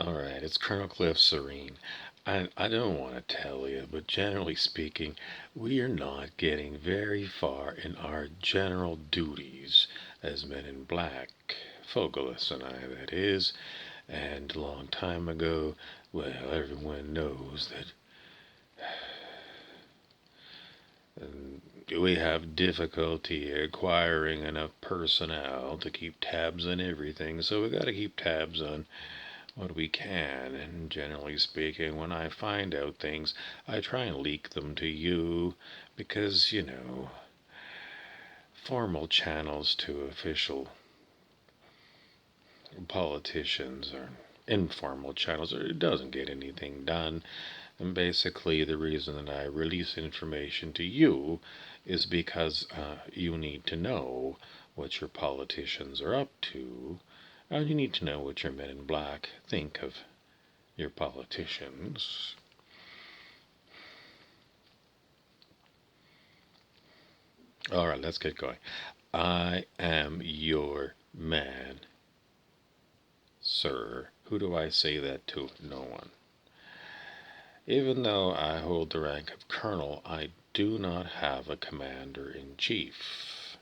All right, it's Colonel Cliff Serene. I don't want to tell you, but generally speaking, we are not getting very far in our general duties as men in black. Fogelus and I, that is. And a long time ago, well, everyone knows that we have difficulty acquiring enough personnel to keep tabs on everything, so we got to keep tabs on what we can. And generally speaking, when I find out things, I try and leak them to you because, formal channels to official politicians or informal channels, it doesn't get anything done. And basically, the reason that I release information to you is because you need to know what your politicians are up to, and you need to know what your men in black think of your politicians. All right, let's get going. I am your man, sir. Who do I say that to? No one. Even though I hold the rank of colonel, I do not have a commander in chief.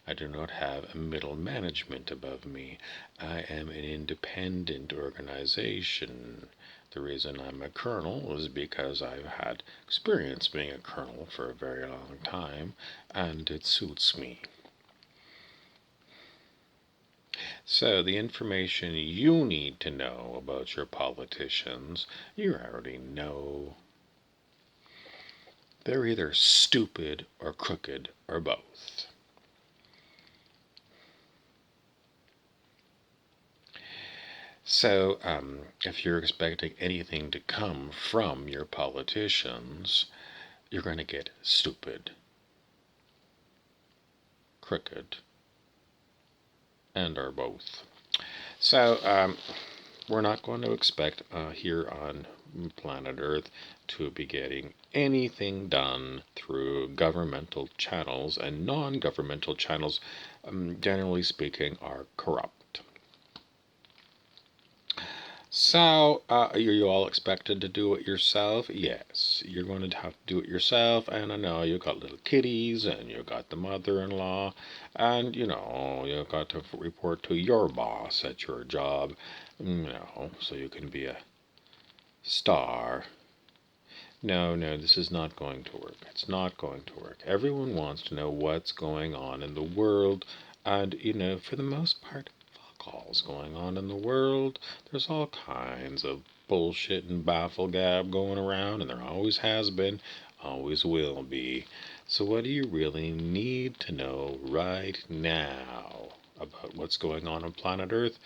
I do not have a middle management above me. I am an independent organization. The reason I'm a colonel is because I've had experience being a colonel for a very long time, and it suits me. So, the information you need to know about your politicians, you already know. They're either stupid or crooked or both. So, if you're expecting anything to come from your politicians, you're going to get stupid, crooked, and or both. So, we're not going to expect here on planet Earth to be getting anything done through governmental channels, and non-governmental channels, generally speaking, are corrupt. So, are you all expected to do it yourself? Yes, you're going to have to do it yourself. And I know you got little kiddies, and you got the mother-in-law, and you got to report to your boss at your job, so you can be a star. No, no, this is not going to work. It's not going to work. Everyone wants to know what's going on in the world, and for the most part, all's going on in the world. There's all kinds of bullshit and bafflegab going around, and there always has been, always will be. So what do you really need to know right now about what's going on planet Earth?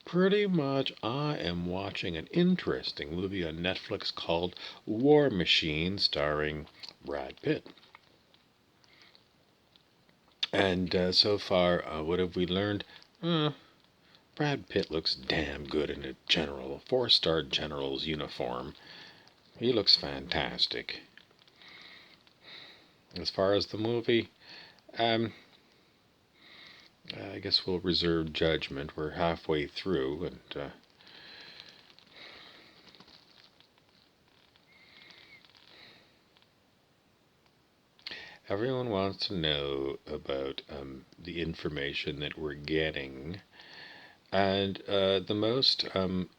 Pretty much, I am watching an interesting movie on Netflix called War Machine, starring Brad Pitt. And so far, what have we learned? Brad Pitt looks damn good in a four-star general's uniform. He looks fantastic. As far as the movie, I guess we'll reserve judgment. We're halfway through, and everyone wants to know about the information that we're getting. And the most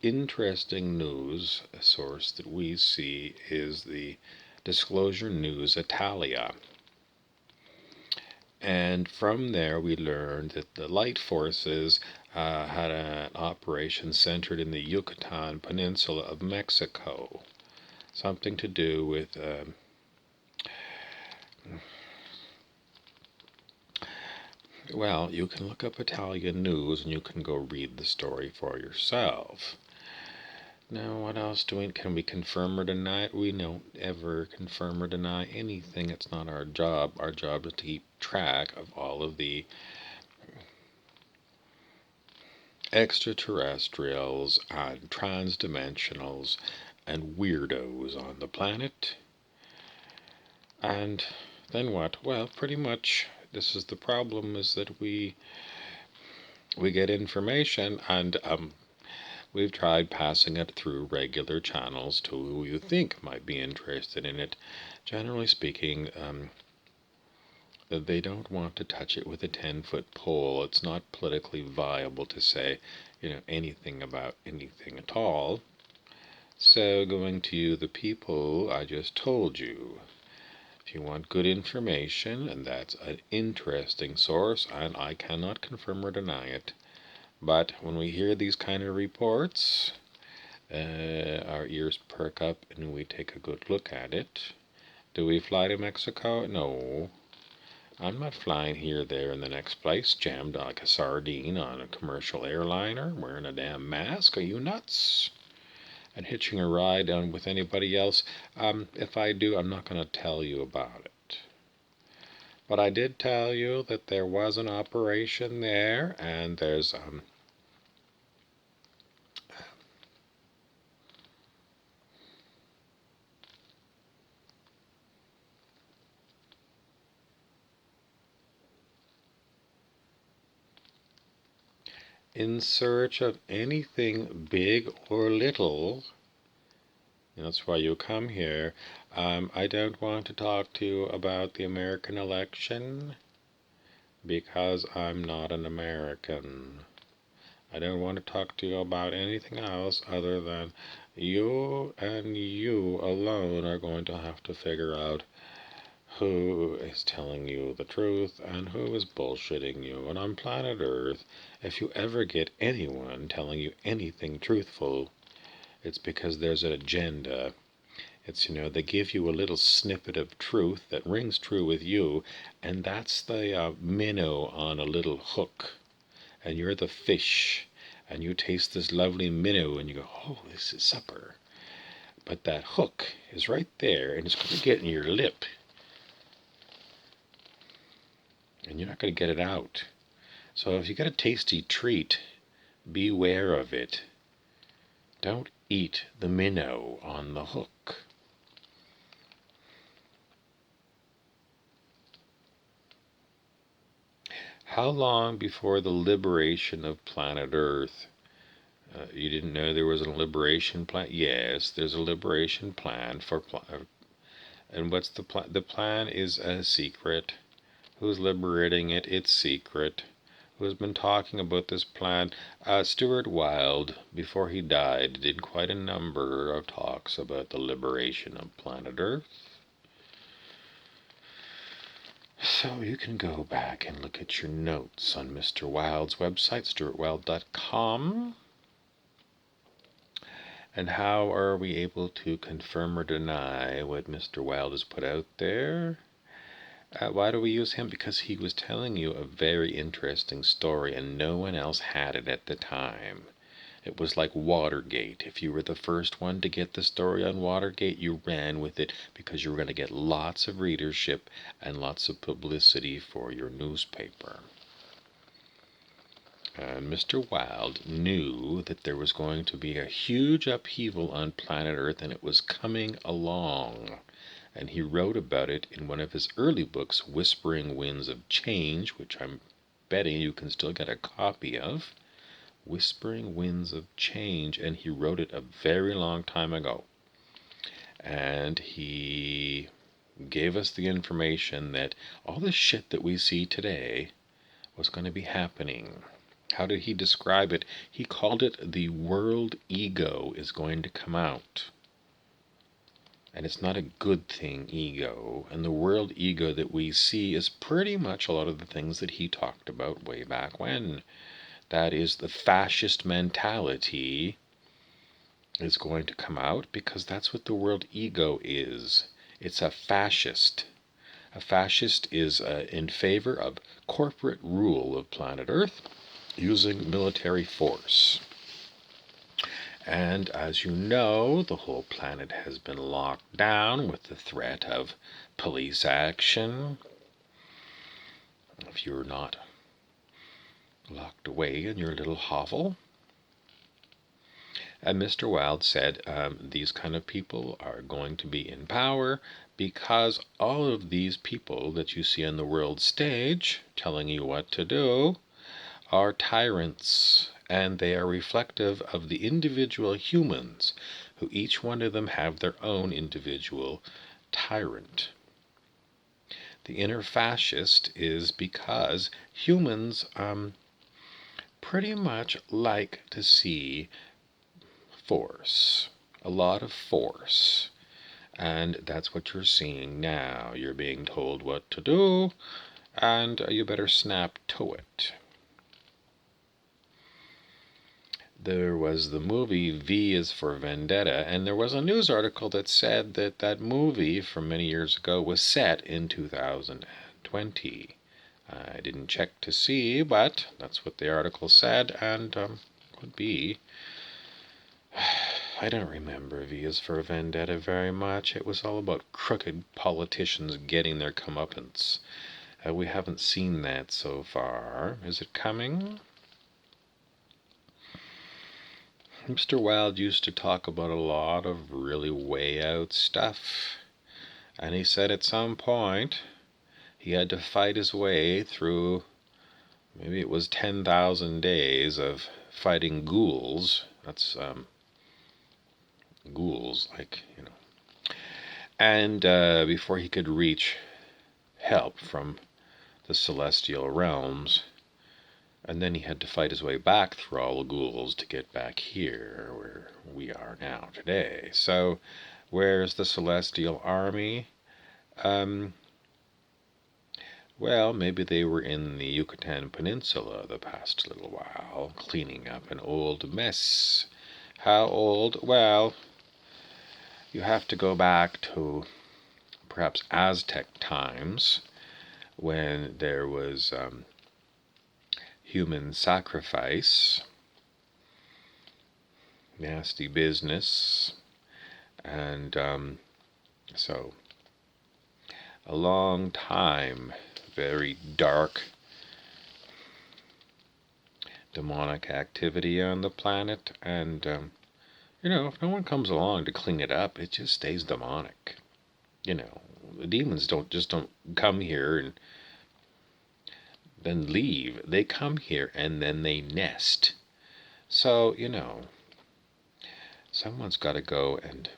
interesting news source that we see is the Disclosure News Italia. And from there, we learned that the light forces had an operation centered in the Yucatan Peninsula of Mexico. Something to do with well, you can look up Italian news and you can go read the story for yourself. Now, what else can we confirm or deny? We don't ever confirm or deny anything. It's not our job. Our job is to keep track of all of the extraterrestrials and transdimensionals and weirdos on the planet. And then what? Well, pretty much this is the problem, is that we get information, and We've tried passing it through regular channels to who you think might be interested in it. Generally speaking, they don't want to touch it with a 10-foot pole. It's not politically viable to say, anything about anything at all. So going to you, the people, I just told you. If you want good information, and that's an interesting source, and I cannot confirm or deny it, but when we hear these kind of reports, our ears perk up and we take a good look at it. Do we fly to Mexico? No. I'm not flying here, there, and the next place, jammed like a sardine on a commercial airliner, wearing a damn mask. Are you nuts? And hitching a ride on with anybody else. If I do, I'm not going to tell you about it. But I did tell you that there was an operation there, and there's in search of anything big or little. That's why you come here. I don't want to talk to you about the American election because I'm not an American. I don't want to talk to you about anything else other than you and you alone are going to have to figure out who is telling you the truth and who is bullshitting you. And on planet Earth, if you ever get anyone telling you anything truthful, it's because there's an agenda. It's, they give you a little snippet of truth that rings true with you, and that's the minnow on a little hook. And you're the fish, and you taste this lovely minnow, and you go, oh, this is supper. But that hook is right there, and it's going to get in your lip. And you're not going to get it out. So if you get a tasty treat, beware of it. Don't eat the minnow on the hook. How long before the liberation of planet Earth? You didn't know there was a liberation plan? Yes, there's a liberation plan for and what's the plan? The plan is a secret. Who's liberating it? It's secret. Who's been talking about this plan? Stuart Wilde, before he died, did quite a number of talks about the liberation of planet Earth. So you can go back and look at your notes on Mr. Wilde's website, stuartwilde.com. And how are we able to confirm or deny what Mr. Wilde has put out there? Why do we use him? Because he was telling you a very interesting story and no one else had it at the time. It was like Watergate. If you were the first one to get the story on Watergate, you ran with it because you were going to get lots of readership and lots of publicity for your newspaper. And Mr. Wilde knew that there was going to be a huge upheaval on planet Earth, and it was coming along. And he wrote about it in one of his early books, Whispering Winds of Change, which I'm betting you can still get a copy of. Whispering Winds of Change, and he wrote it a very long time ago. And he gave us the information that all the shit that we see today was going to be happening. How did he describe it? He called it the world ego is going to come out. And it's not a good thing, ego. And the world ego that we see is pretty much a lot of the things that he talked about way back when. That is, the fascist mentality is going to come out because that's what the world ego is. It's a fascist. A fascist is in favor of corporate rule of planet Earth using military force. And as you know, the whole planet has been locked down with the threat of police action. If you're not locked away in your little hovel. And Mr. Wilde said these kind of people are going to be in power because all of these people that you see on the world stage telling you what to do are tyrants and they are reflective of the individual humans, who each one of them have their own individual tyrant. The inner fascist is because humans pretty much like to see force, a lot of force. And that's what you're seeing now. You're being told what to do, and you better snap to it. There was the movie V is for Vendetta, and there was a news article that said that that movie from many years ago was set in 2020. I didn't check to see, but that's what the article said, and could be. I don't remember V is for Vendetta very much. It was all about crooked politicians getting their comeuppance. We haven't seen that so far. Is it coming? Mr. Wilde used to talk about a lot of really way out stuff. And he said at some point he had to fight his way through, maybe it was 10,000 days of fighting ghouls. That's ghouls, and before he could reach help from the celestial realms. And then he had to fight his way back through all the ghouls to get back here where we are now today. So where's the celestial army? Well, maybe they were in the Yucatan Peninsula the past little while, cleaning up an old mess. How old? Well, you have to go back to perhaps Aztec times, when there was human sacrifice, nasty business, and so a long time, very dark demonic activity on the planet, and if no one comes along to clean it up, it just stays demonic. The demons don't come here and then leave. They come here and then they nest. So, someone's got to go and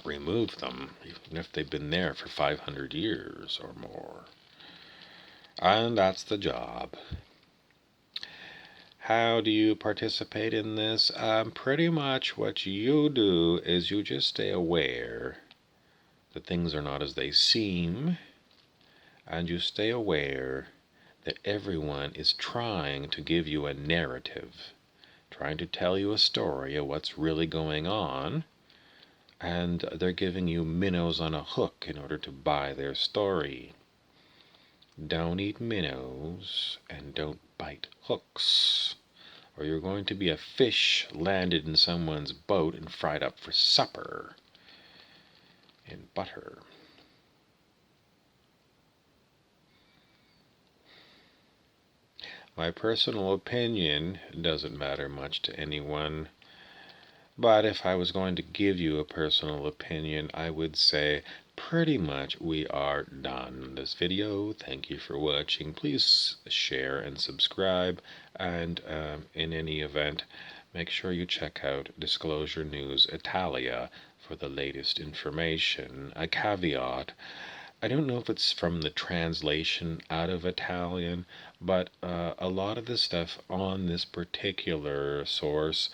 remove them, even if they've been there for 500 years or more. And that's the job. How do you participate in this? Pretty much what you do is you just stay aware that things are not as they seem, and you stay aware that everyone is trying to give you a narrative, trying to tell you a story of what's really going on, and they're giving you minnows on a hook in order to buy their story. Don't eat minnows and don't bite hooks, or you're going to be a fish landed in someone's boat and fried up for supper in butter. My personal opinion doesn't matter much to anyone, but if I was going to give you a personal opinion, I would say pretty much we are done this video. Thank you for watching. Please share and subscribe, and in any event, make sure you check out Disclosure News Italia for the latest information. A caveat: I don't know if it's from the translation out of Italian, but a lot of the stuff on this particular source,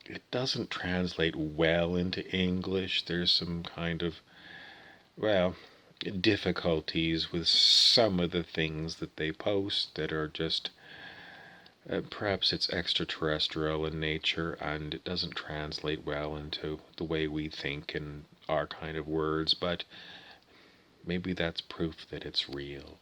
it doesn't translate well into English. There's some kind of, difficulties with some of the things that they post that are just, perhaps it's extraterrestrial in nature, and it doesn't translate well into the way we think in our kind of words, but maybe that's proof that it's real.